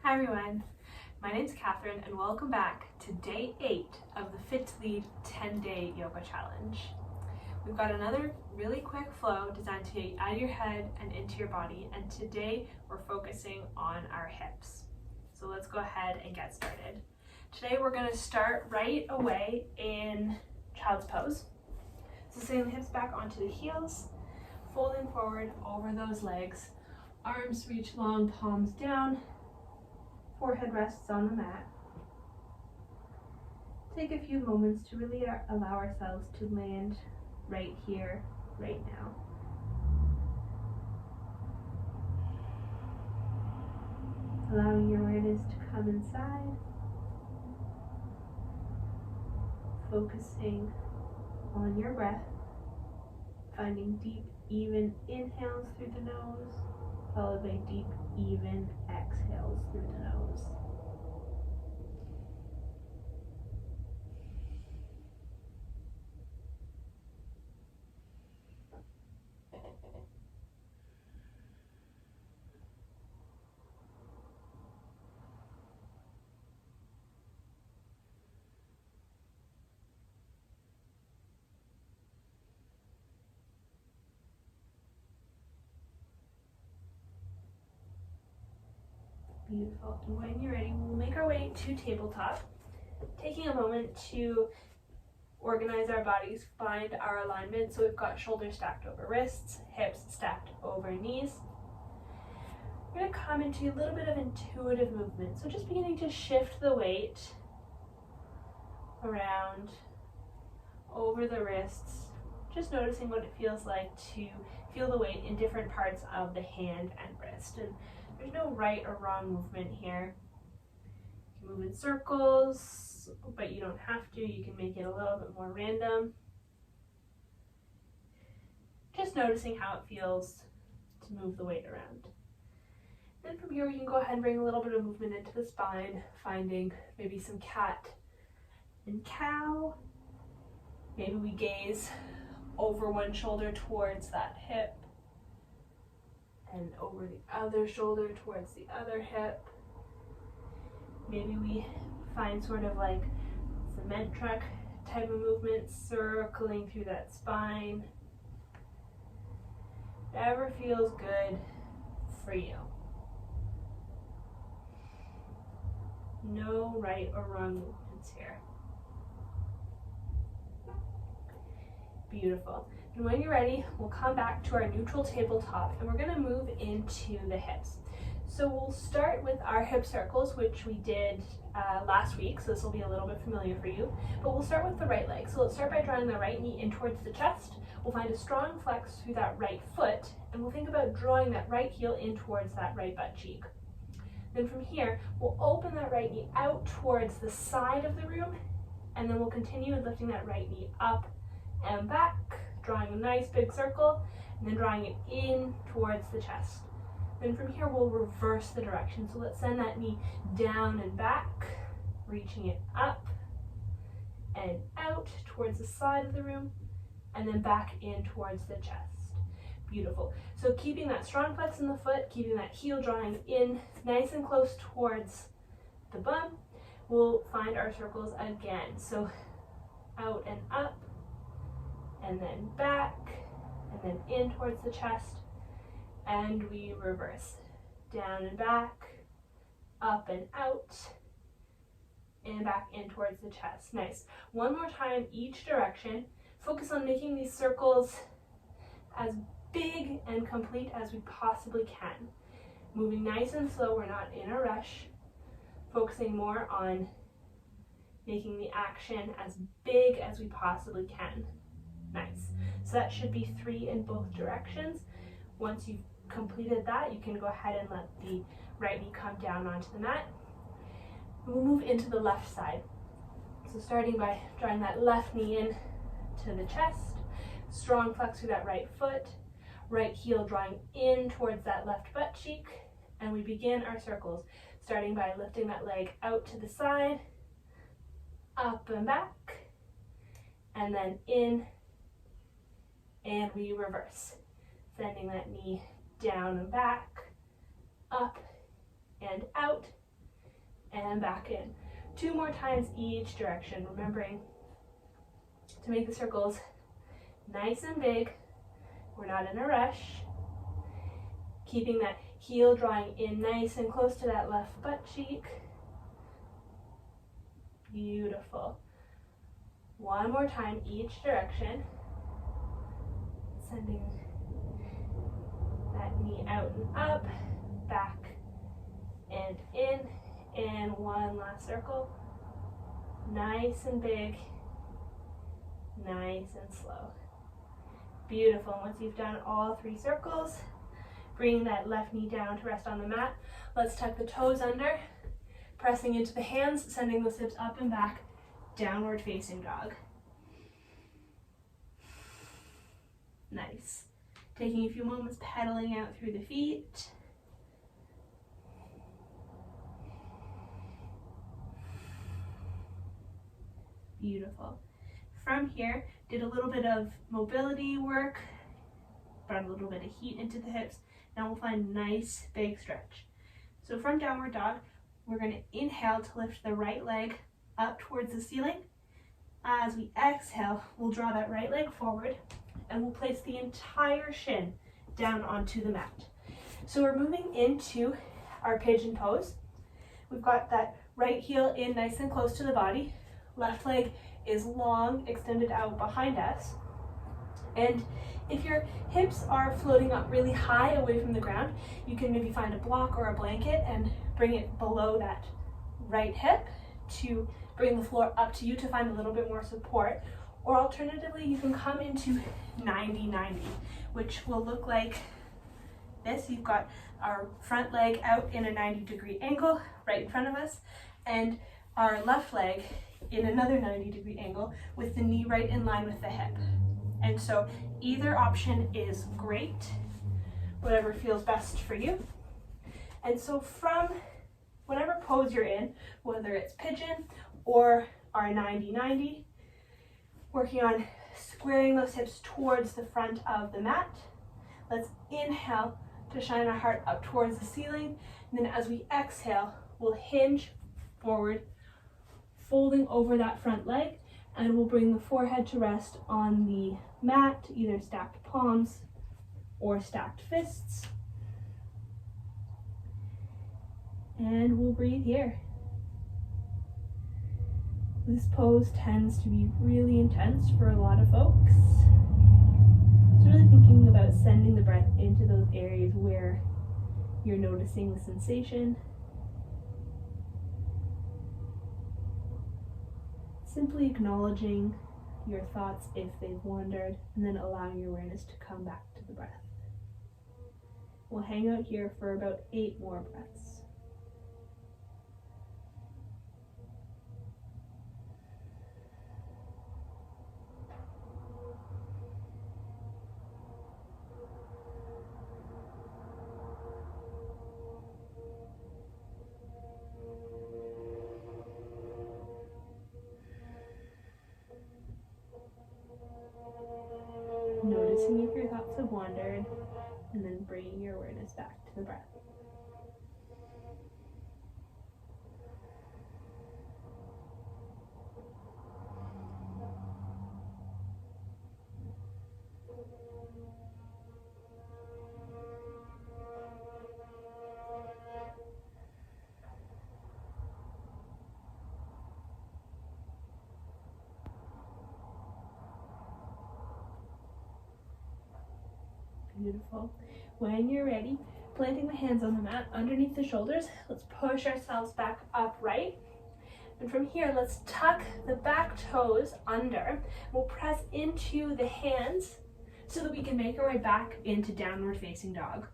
Hi everyone, my name's Catherine and welcome back to day 8 of the Fit to Lead 10-day yoga challenge. We've got another really quick flow designed to get you out of your head and into your body, and today we're focusing on our hips. So let's go ahead and get started. Today we're going to start right away in child's pose. So sitting the hips back onto the heels, folding forward over those legs, arms reach long, palms down, forehead rests on the mat. Take a few moments to really allow ourselves to land right here, right now. Allowing your awareness to come inside. Focusing on your breath. Finding deep, even inhales through the nose, followed by deep, even exhales through the nose. Beautiful. And when you're ready, we'll make our way to tabletop, taking a moment to organize our bodies, find our alignment. So we've got shoulders stacked over wrists, hips stacked over knees. We're going to come into a little bit of intuitive movement. So just beginning to shift the weight around over the wrists, just noticing what it feels like to feel the weight in different parts of the hand and wrist. And there's no right or wrong movement here. You can move in circles, but you don't have to. You can make it a little bit more random. Just noticing how it feels to move the weight around. Then from here we can go ahead and bring a little bit of movement into the spine, finding maybe some cat and cow. Maybe we gaze over one shoulder towards that hip, and over the other shoulder towards the other hip. Maybe we find sort of like cement truck type of movement, circling through that spine. Whatever feels good for you. No right or wrong movements here. Beautiful. And when you're ready, we'll come back to our neutral tabletop and we're going to move into the hips. So we'll start with our hip circles, which we did last week, so this will be a little bit familiar for you. But we'll start with the right leg. So let's start by drawing the right knee in towards the chest. We'll find a strong flex through that right foot, and we'll think about drawing that right heel in towards that right butt cheek. Then from here, we'll open that right knee out towards the side of the room, and then we'll continue lifting that right knee up and back, drawing a nice big circle, and then drawing it in towards the chest. Then from here we'll reverse the direction. So let's send that knee down and back, reaching it up and out towards the side of the room, and then back in towards the chest. Beautiful. So keeping that strong flex in the foot, keeping that heel drawing in nice and close towards the bum, we'll find our circles again. So out and up, and then back, and then in towards the chest, and we reverse. Down and back, up and out, and back in towards the chest. Nice. One more time each direction. Focus on making these circles as big and complete as we possibly can. Moving nice and slow, we're not in a rush. Focusing more on making the action as big as we possibly can. Nice. So that should be 3 in both directions. Once you've completed that, you can go ahead and let the right knee come down onto the mat. We'll move into the left side. So starting by drawing that left knee in to the chest, strong flex through that right foot, right heel drawing in towards that left butt cheek, and we begin our circles, starting by lifting that leg out to the side, up and back, and then in, and we reverse, sending that knee down and back, up and out, and back in. 2 more times each direction, remembering to make the circles nice and big. We're not in a rush. Keeping that heel drawing in nice and close to that left butt cheek. Beautiful. 1 more time each direction. Sending that knee out and up, back and in, and 1 last circle. Nice and big, nice and slow. Beautiful. Once you've done all 3 circles, bringing that left knee down to rest on the mat. Let's tuck the toes under, pressing into the hands, sending those hips up and back, downward facing dog. Nice. Taking a few moments, pedaling out through the feet. Beautiful. From here, did a little bit of mobility work, brought a little bit of heat into the hips. Now we'll find a nice big stretch. So from downward dog, we're going to inhale to lift the right leg up towards the ceiling. As we exhale, we'll draw that right leg forward and we'll place the entire shin down onto the mat. So we're moving into our pigeon pose. We've got that right heel in nice and close to the body. Left leg is long, extended out behind us. And if your hips are floating up really high away from the ground, you can maybe find a block or a blanket and bring it below that right hip to bring the floor up to you to find a little bit more support. Or alternatively, you can come into 90-90, which will look like this. You've got our front leg out in a 90-degree angle right in front of us, and our left leg in another 90-degree angle with the knee right in line with the hip. And so either option is great, whatever feels best for you. And so from whatever pose you're in, whether it's pigeon or our 90-90, working on squaring those hips towards the front of the mat. Let's inhale to shine our heart up towards the ceiling. And then as we exhale, we'll hinge forward, folding over that front leg, and we'll bring the forehead to rest on the mat, either stacked palms or stacked fists. And we'll breathe here. This pose tends to be really intense for a lot of folks. So really thinking about sending the breath into those areas where you're noticing the sensation. Simply acknowledging your thoughts if they've wandered, and then allowing your awareness to come back to the breath. We'll hang out here for about 8 more breaths. Noticing if your thoughts have wandered, and then bringing your awareness back to the breath. Beautiful. When you're ready, planting the hands on the mat underneath the shoulders, let's push ourselves back upright. And from here, let's tuck the back toes under. We'll press into the hands so that we can make our way back into downward facing dog.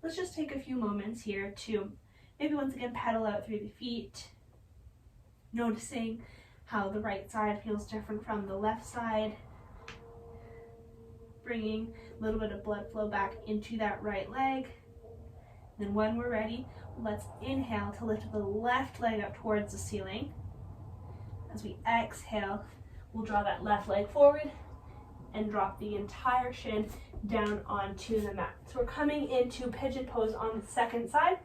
Let's just take a few moments here to maybe once again pedal out through the feet, noticing how the right side feels different from the left side. Bringing a little bit of blood flow back into that right leg. Then when we're ready, let's inhale to lift the left leg up towards the ceiling. As we exhale, we'll draw that left leg forward and drop the entire shin down onto the mat. So we're coming into pigeon pose on the second side.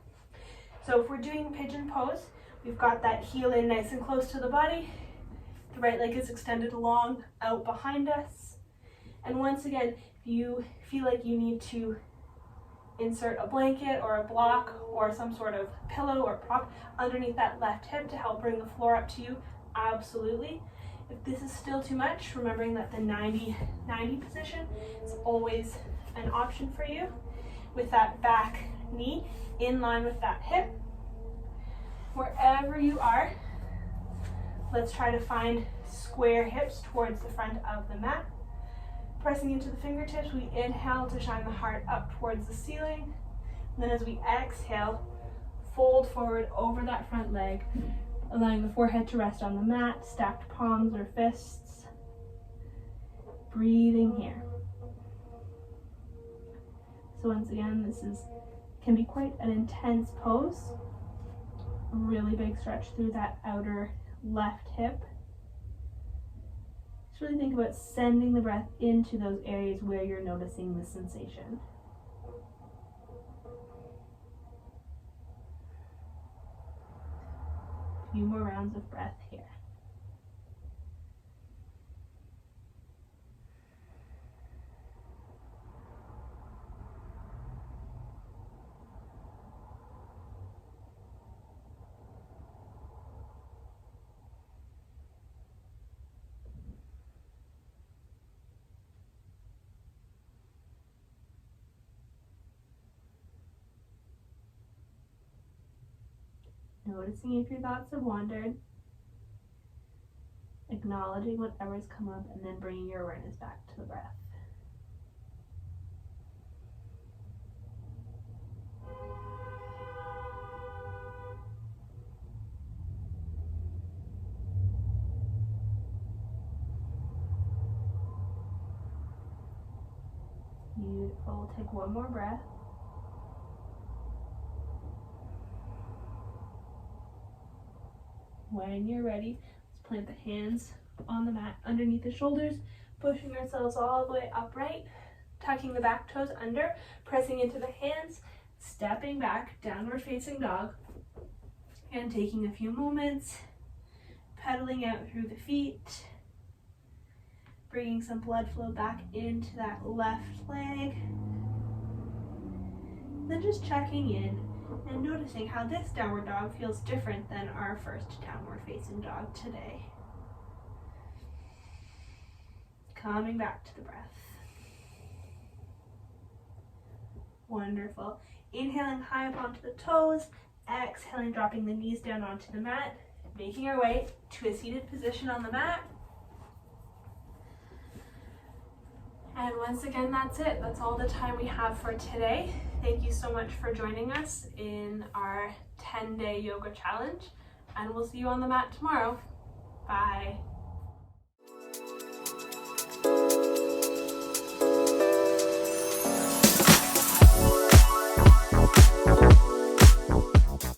So if we're doing pigeon pose, We've got that heel in nice and close to the body. The right leg is extended long out behind us. And once again, if you feel like you need to insert a blanket or a block or some sort of pillow or prop underneath that left hip to help bring the floor up to you, absolutely. If this is still too much, remembering that the 90-90 position is always an option for you, with that back knee in line with that hip. Wherever you are, let's try to find square hips towards the front of the mat. Pressing into the fingertips, we inhale to shine the heart up towards the ceiling. And then as we exhale, fold forward over that front leg, allowing the forehead to rest on the mat, stacked palms or fists. Breathing here. So once again, this can be quite an intense pose. A really big stretch through that outer left hip. Just really think about sending the breath into those areas where you're noticing the sensation. A few more rounds of breath here. Noticing if your thoughts have wandered, acknowledging whatever's come up, and then bringing your awareness back to the breath. Beautiful. Take one more breath. When you're ready, let's plant the hands on the mat underneath the shoulders, pushing ourselves all the way upright, tucking the back toes under, pressing into the hands, stepping back, downward facing dog, and taking a few moments, pedaling out through the feet, bringing some blood flow back into that left leg, then just checking in and noticing how this downward dog feels different than our first downward facing dog today. Coming back to the breath. Wonderful. Inhaling high up onto the toes, exhaling, dropping the knees down onto the mat, making our way to a seated position on the mat. And once again, that's it. That's all the time we have for today. Thank you so much for joining us in our 10-day yoga challenge, and we'll see you on the mat tomorrow. Bye.